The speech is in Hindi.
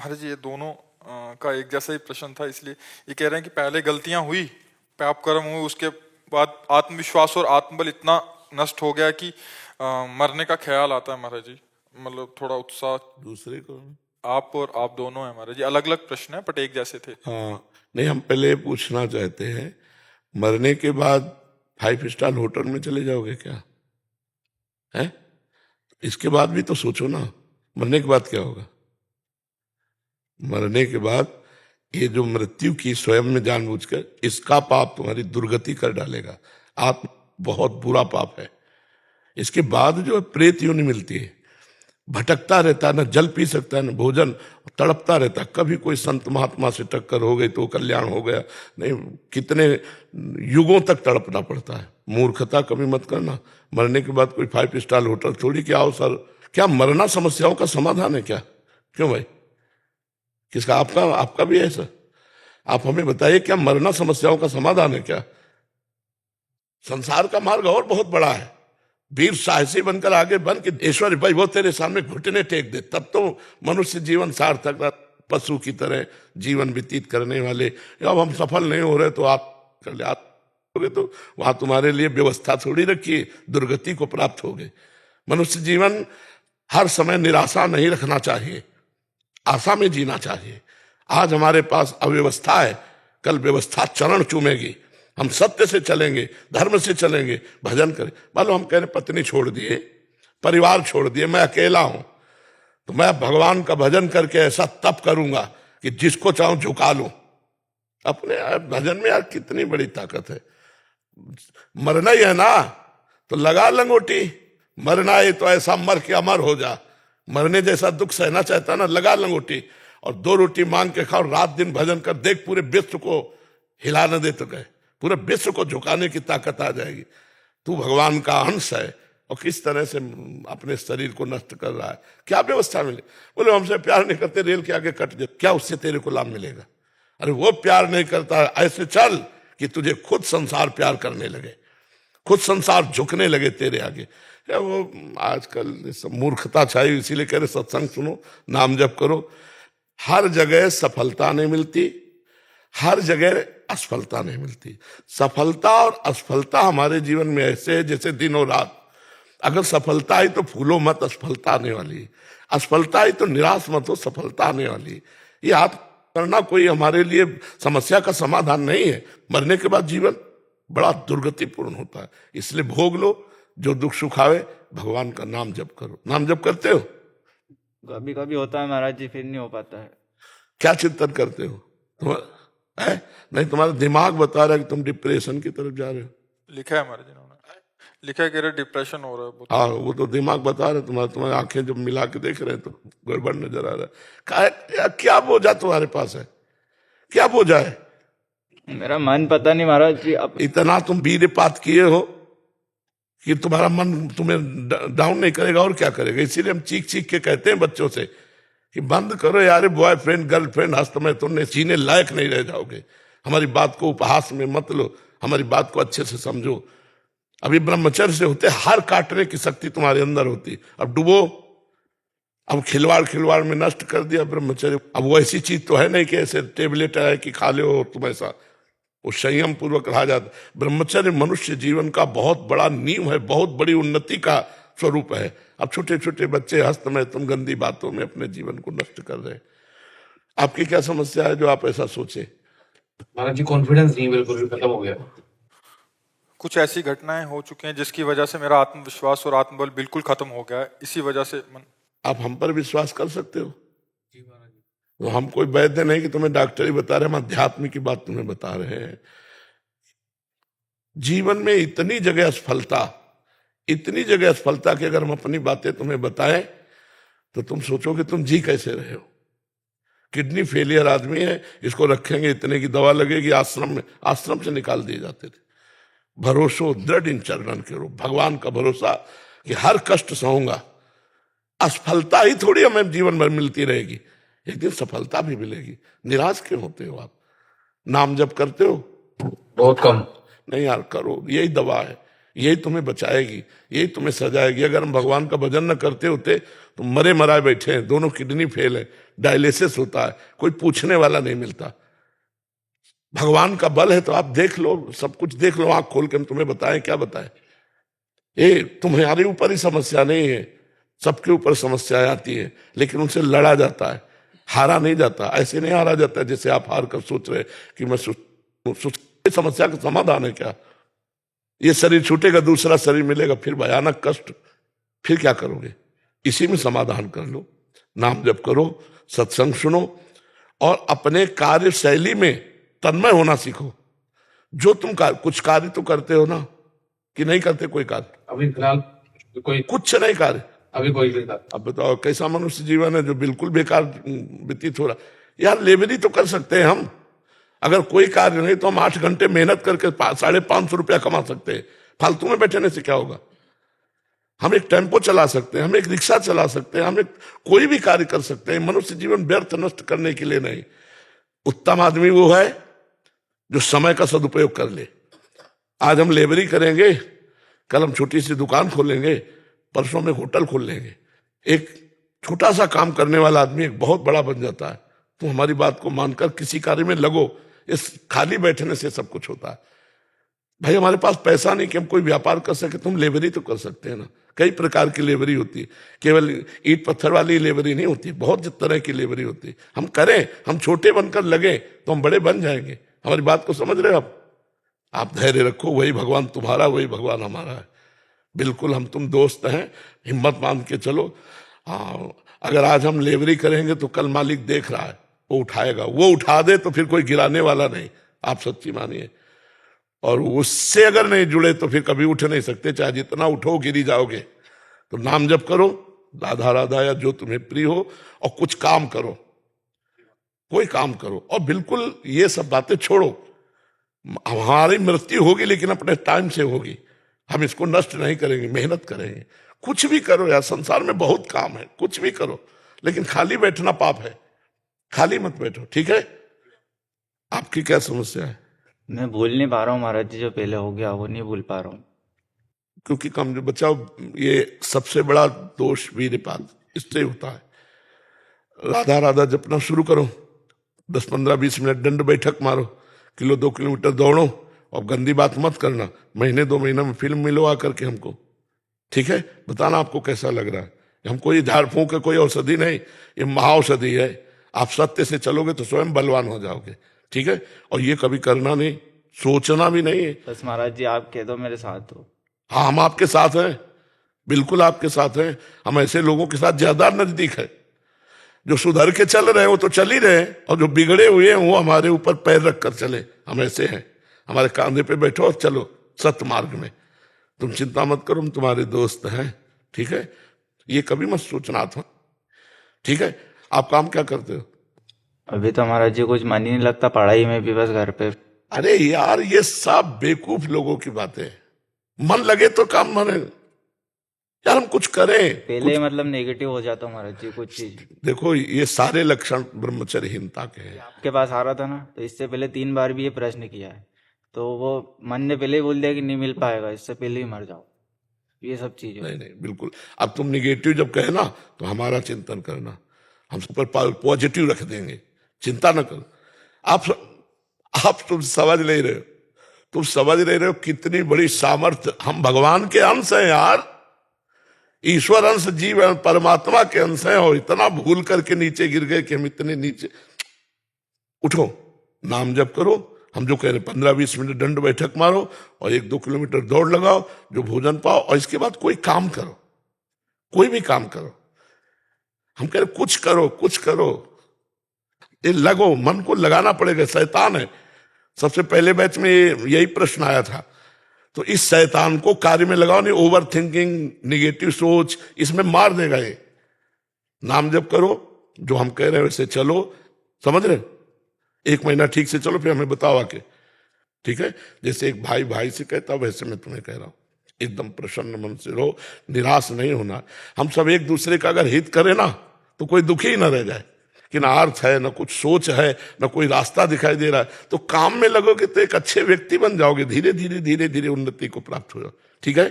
महाराज जी, ये दोनों का एक जैसा ही प्रश्न था, इसलिए ये कह रहे हैं कि पहले गलतियां हुई, पाप कर्म हुए, उसके बाद आत्मविश्वास और आत्मबल इतना नष्ट हो गया कि मरने का ख्याल आता है महाराज जी। मतलब थोड़ा उत्साह। दूसरे को आप और आप दोनों हैं महाराज जी, अलग अलग प्रश्न है बट एक जैसे थे। हाँ, नहीं, हम पहले पूछना चाहते हैं, मरने के बाद 5 स्टार होटल में चले जाओगे क्या? है, इसके बाद भी तो सोचो ना, मरने के बाद क्या होगा? मरने के बाद ये जो मृत्यु की स्वयं में जानबूझकर, इसका पाप तुम्हारी दुर्गति कर डालेगा। आप बहुत बुरा पाप है। इसके बाद जो प्रेत योनि मिलती है, भटकता रहता है, न जल पी सकता है न भोजन, तड़पता रहता है। कभी कोई संत महात्मा से टक्कर हो गई तो कल्याण हो गया, नहीं, कितने युगों तक तड़पना पड़ता है। मूर्खता कभी मत करना। मरने के बाद कोई 5 स्टार होटल थोड़ी कि आओ सर। क्या मरना समस्याओं का समाधान है क्या? क्यों भाई, किसका? आपका भी है सर? आप हमें बताइए, क्या मरना समस्याओं का समाधान है क्या? संसार का मार्ग और बहुत बड़ा है। वीर साहसी बनकर आगे बन के ईश्वर भाई वो तेरे सामने घुटने टेक दे, तब तो मनुष्य जीवन सार्थक। पशु की तरह जीवन व्यतीत करने वाले, अब हम सफल नहीं हो रहे तो आप कर ले, आप होगे तो वहां तुम्हारे लिए व्यवस्था थोड़ी रखी, दुर्गति को प्राप्त होगे। मनुष्य जीवन हर समय निराशा नहीं रखना चाहिए, आशा में जीना चाहिए। आज हमारे पास अव्यवस्था है, कल व्यवस्था चरण चूमेगी। हम सत्य से चलेंगे, धर्म से चलेंगे, भजन करें। मान लो हम कह रहे पत्नी छोड़ दिए, परिवार छोड़ दिए, मैं अकेला हूं, तो मैं भगवान का भजन करके ऐसा तप करूंगा कि जिसको चाहूं झुका लूं। अपने भजन में यार कितनी बड़ी ताकत है। मरना ही है ना, तो लगा लंगोटी। मरना है तो ऐसा मर के अमर हो जा। मरने जैसा दुख सहना चाहता ना, लगा लंगोटी और 2 रोटी मांग के खाओ, रात दिन भजन कर, देख पूरे विश्व को हिला न दे तो गए, पूरे विश्व को झुकाने की ताकत आ जाएगी। तू भगवान का अंश है और किस तरह से अपने शरीर को नष्ट कर रहा है। क्या व्यवस्था मिले? बोले हमसे प्यार नहीं करते, रेल के आगे कट जाए, क्या उससे तेरे को लाभ मिलेगा? अरे वो प्यार नहीं करता, ऐसे चल कि तुझे खुद संसार प्यार करने लगे, खुद संसार झुकने लगे तेरे आगे। क्या वो आजकल सब मूर्खता छाई, इसीलिए कह रहे सत्संग सुनो, नाम जप करो। हर जगह सफलता नहीं मिलती, हर जगह असफलता नहीं मिलती। सफलता और असफलता हमारे जीवन में ऐसे है जैसे दिन और रात। अगर सफलता आई तो फूलो मत, असफलता आने वाली। असफलता आई तो निराश मत हो, सफलता आने वाली। ये आप करना कोई हमारे लिए समस्या का समाधान नहीं है। मरने के बाद जीवन बड़ा दुर्गतिपूर्ण होता है, इसलिए भोग लो जो दुख सुख आवे, भगवान का नाम जप करो। नाम जप करते हो? कभी कभी होता है महाराज जी, फिर नहीं हो पाता है। क्या चिंतन करते हो तुम? है नहीं, तुम्हारा दिमाग बता रहा है कि तुम डिप्रेशन की तरफ जा रहे हो। लिखा है महाराज जी ने, लिखा है, कह रहे डिप्रेशन हो रहा है बहुत। हाँ, वो तो दिमाग बता रहे तुम्हारा। तुम्हारी आंखें जब मिला के देख रहे हैं तो गड़बड़ नजर आ रहा है। क्या बोझा तुम्हारे पास है? क्या बोझा है? मेरा मन पता नहीं महाराज जी। अब इतना तुम वीरपात किए हो कि तुम्हारा मन तुम्हें डाउन नहीं करेगा और क्या करेगा। इसीलिए हम चीख चीख के कहते हैं बच्चों से कि बंद करो यार, बॉयफ्रेंड गर्लफ्रेंड हस्त में तुमने जीने लायक नहीं रह जाओगे। हमारी बात को उपहास में मत लो, हमारी बात को अच्छे से समझो। अभी ब्रह्मचर्य से होते हार काटने की शक्ति तुम्हारे अंदर होती, अब डूबो। अब खिलवाड़ में नष्ट कर दिया ब्रह्मचर्य। अब वो ऐसी चीज तो है नहीं कि ऐसे टेबलेट है कि खा लो तुम, ऐसा वो संयम पूर्वक रहा जाता। ब्रह्मचर्य मनुष्य जीवन का बहुत बड़ा नींव है, बहुत बड़ी उन्नति का स्वरूप है। अब छोटे छोटे बच्चे हस्त में तुम गंदी बातों में अपने जीवन को नष्ट कर रहे हैं। आपकी क्या समस्या है जो आप ऐसा सोचे? महाराज जी कॉन्फिडेंस नहीं, बिल्कुल भी खत्म हो गया। कुछ ऐसी घटनाएं हो चुकी हैं जिसकी वजह से मेरा आत्मविश्वास और आत्मबल बिल्कुल खत्म हो गया है, इसी वजह से आप हम पर विश्वास कर सकते हो? तो हम कोई वैद्य नहीं कि तुम्हें डॉक्टर ही बता रहे, हम अध्यात्म की बात तुम्हें बता रहे हैं। जीवन में इतनी जगह असफलता, इतनी जगह असफलता कि अगर हम अपनी बातें तुम्हें बताएं तो तुम सोचोगे तुम जी कैसे रहे हो। किडनी फेलियर आदमी है, इसको रखेंगे, इतने की दवा लगेगी, आश्रम से निकाल दिए जाते थे। भरोसो दृढ़ इन चरणन के रूप, भगवान का भरोसा कि हर कष्ट सहूंगा। असफलता ही थोड़ी हमें जीवन भर मिलती रहेगी, एक दिन सफलता भी मिलेगी। निराश क्यों होते हो आप? नाम जप करते हो? बहुत कम। नहीं यार, करो, यही दवा है, यही तुम्हें बचाएगी, यही तुम्हें सजाएगी। अगर हम भगवान का भजन न करते होते तो मरे मराए बैठे हैं, दोनों किडनी फेल है, डायलिसिस होता है, कोई पूछने वाला नहीं मिलता। भगवान का बल है तो आप देख लो, सब कुछ देख लो, आंख खोल के हम तुम्हें बताएं क्या बताएं। ये तुम्हारे ऊपर ही समस्या नहीं है, सबके ऊपर समस्या आती है, लेकिन उनसे लड़ा जाता है, हारा नहीं जाता। ऐसे नहीं हारा जाता है जैसे आप हार कर सोच रहे कि मैं समस्या का समाधान है क्या? ये शरीर छूटेगा, दूसरा शरीर मिलेगा, फिर भयानक कष्ट, फिर क्या करोगे? इसी में समाधान कर लो, नाम जप करो, सत्संग सुनो और अपने कार्य शैली में तन्मय होना सीखो। जो तुम कुछ कार्य तो करते हो ना, कि नहीं करते कोई कार्य? अभी फिलहाल कोई कुछ नहीं कार्य, अभी कोई नहीं था। अब बताओ कैसा मनुष्य जीवन है जो बिल्कुल बेकार व्यतीत हो रहा। यार लेबरी तो कर सकते हैं हम, अगर कोई कार्य नहीं तो हम 8 घंटे मेहनत करके 550 रुपया कमा सकते हैं। फालतू में बैठने से क्या होगा? हम एक टेम्पो चला सकते हैं, हम एक रिक्शा चला सकते हैं, हम एक कोई भी कार्य कर सकते हैं। मनुष्य जीवन व्यर्थ नष्ट करने के लिए नहीं। उत्तम आदमी वो है जो समय का सदुपयोग कर ले। आज हम लेबरी करेंगे, कल हम छोटी सी दुकान खोलेंगे, परसों में होटल खोल लेंगे। एक छोटा सा काम करने वाला आदमी एक बहुत बड़ा बन जाता है। तो हमारी बात को मानकर किसी कार्य में लगो, इस खाली बैठने से सब कुछ होता है। भाई हमारे पास पैसा नहीं कि हम कोई व्यापार कर सके, तुम लेबरी तो कर सकते हैं ना। कई प्रकार की लेबरी होती है, केवल ईट पत्थर वाली लेबरी नहीं होती, बहुत तरह की लेबरी होती है। हम करें, हम छोटे बनकर लगे तो हम बड़े बन जाएंगे। हमारी बात को समझ रहे हो आप धैर्य रखो, वही भगवान तुम्हारा, वही भगवान हमारा है। बिल्कुल हम तुम दोस्त हैं, हिम्मत मान के चलो। हाँ, अगर आज हम लेबरी करेंगे तो कल मालिक देख रहा है, वो उठाएगा। वो उठा दे तो फिर कोई गिराने वाला नहीं, आप सच्ची मानिए। और उससे अगर नहीं जुड़े तो फिर कभी उठ नहीं सकते, चाहे जितना उठो गिरी जाओगे। तो नाम जप करो, राधा राधा या जो तुम्हें प्रिय हो, और कुछ काम करो, कोई काम करो। और बिल्कुल ये सब बातें छोड़ो। हमारी मृत्यु होगी लेकिन अपने टाइम से होगी, हम इसको नष्ट नहीं करेंगे, मेहनत करेंगे। कुछ भी करो यार, संसार में बहुत काम है, कुछ भी करो, लेकिन खाली बैठना पाप है। खाली मत बैठो, ठीक है? आपकी क्या समस्या है? मैं भूल नहीं पा रहा हूँ महाराज जी, जो पहले हो गया वो नहीं भूल पा रहा हूँ। क्योंकि कम जो बचाओ, ये सबसे बड़ा दोष वीरपात इससे होता है। राधा राधा जपना शुरू करो, 10 15 20 मिनट दंड बैठक मारो, 1-2 किलोमीटर दौड़ो, और गंदी बात मत करना। महीने 2 महीने में फिल्म मिलो आकर के हमको, ठीक है? बताना आपको कैसा लग रहा है। हम कोई झाड़ फूंक के कोई औषधि नहीं, ये महाऔषधि है। आप सत्य से चलोगे तो स्वयं बलवान हो जाओगे, ठीक है? और ये कभी करना नहीं, सोचना भी नहीं है। बस महाराज जी आप कह दो मेरे साथ हो। हाँ, हम आपके साथ हैं, बिल्कुल आपके साथ हैं। हम ऐसे लोगों के साथ ज्यादा नजदीक है। जो सुधर के चल रहे हैं वो तो चल ही रहे हैं, और जो बिगड़े हुए हैं वो हमारे ऊपर पैर रख कर चले। हम ऐसे हैं, हमारे कांधे पे बैठो और चलो सत्य मार्ग में। तुम चिंता मत करो, हम तुम्हारे दोस्त हैं, ठीक है? ये कभी मत सोचना था, ठीक है? आप काम क्या करते हो? अभी तो महाराज जी कुछ मन ही नहीं लगता पढ़ाई में भी, बस घर पे। अरे यार, ये सब बेवकूफ लोगों की बातें। मन लगे तो काम बने यार, हम कुछ करें। पहले मतलब नेगेटिव हो जाता हूँ महाराज जी कुछ चीज। देखो, ये सारे लक्षण ब्रह्मचर्यहीनता के हैं। आपके पास आ रहा था ना, तो इससे पहले 3 बार भी ये प्रश्न किया है, तो वो मन ने पहले ही बोल दिया कि नहीं मिल पाएगा, इससे पहले ही मर जाओ। ये सब चीजें नहीं नहीं, बिल्कुल। अब तुम निगेटिव जब कहे ना तो हमारा चिंतन करना, हम सब पर पॉजिटिव रख देंगे, चिंता न करो। आप तुम समझ नहीं रहे हो, तुम समझ नहीं रहे हो कितनी बड़ी सामर्थ्य। हम भगवान के अंश हैं यार, ईश्वर अंश, जीव परमात्मा के अंश हैं, और इतना भूल करके नीचे गिर गए कि हम इतने नीचे। उठो, नाम जप करो, हम जो कह रहे 15-20 मिनट दंड बैठक मारो, और 1-2 किलोमीटर दौड़ लगाओ, जो भोजन पाओ, और इसके बाद कोई काम करो, कोई भी काम करो। हम कह रहे कुछ करो, कुछ करो, ये लगो, मन को लगाना पड़ेगा। शैतान है, सबसे पहले बैच में यही प्रश्न आया था। तो इस शैतान को कार्य में लगाओ, नहीं ओवर थिंकिंग, निगेटिव सोच, इसमें मार देगा ये। नाम जप करो, जो हम कह रहे हैं वैसे चलो, समझ रहे? 1 महीना ठीक से चलो, फिर हमें बताओ आके, ठीक है? जैसे एक भाई भाई से कहता वैसे मैं तुम्हें कह रहा हूं, एकदम प्रसन्न मन से रहो, निराश नहीं होना। हम सब एक दूसरे का अगर हित करें ना तो कोई दुखी ही ना रह जाए, कि ना अर्थ है, ना कुछ सोच है, ना कोई रास्ता दिखाई दे रहा है। तो काम में लगोगे तो एक अच्छे व्यक्ति बन जाओगे, धीरे धीरे धीरे धीरे उन्नति को प्राप्त हो जाओ, ठीक है?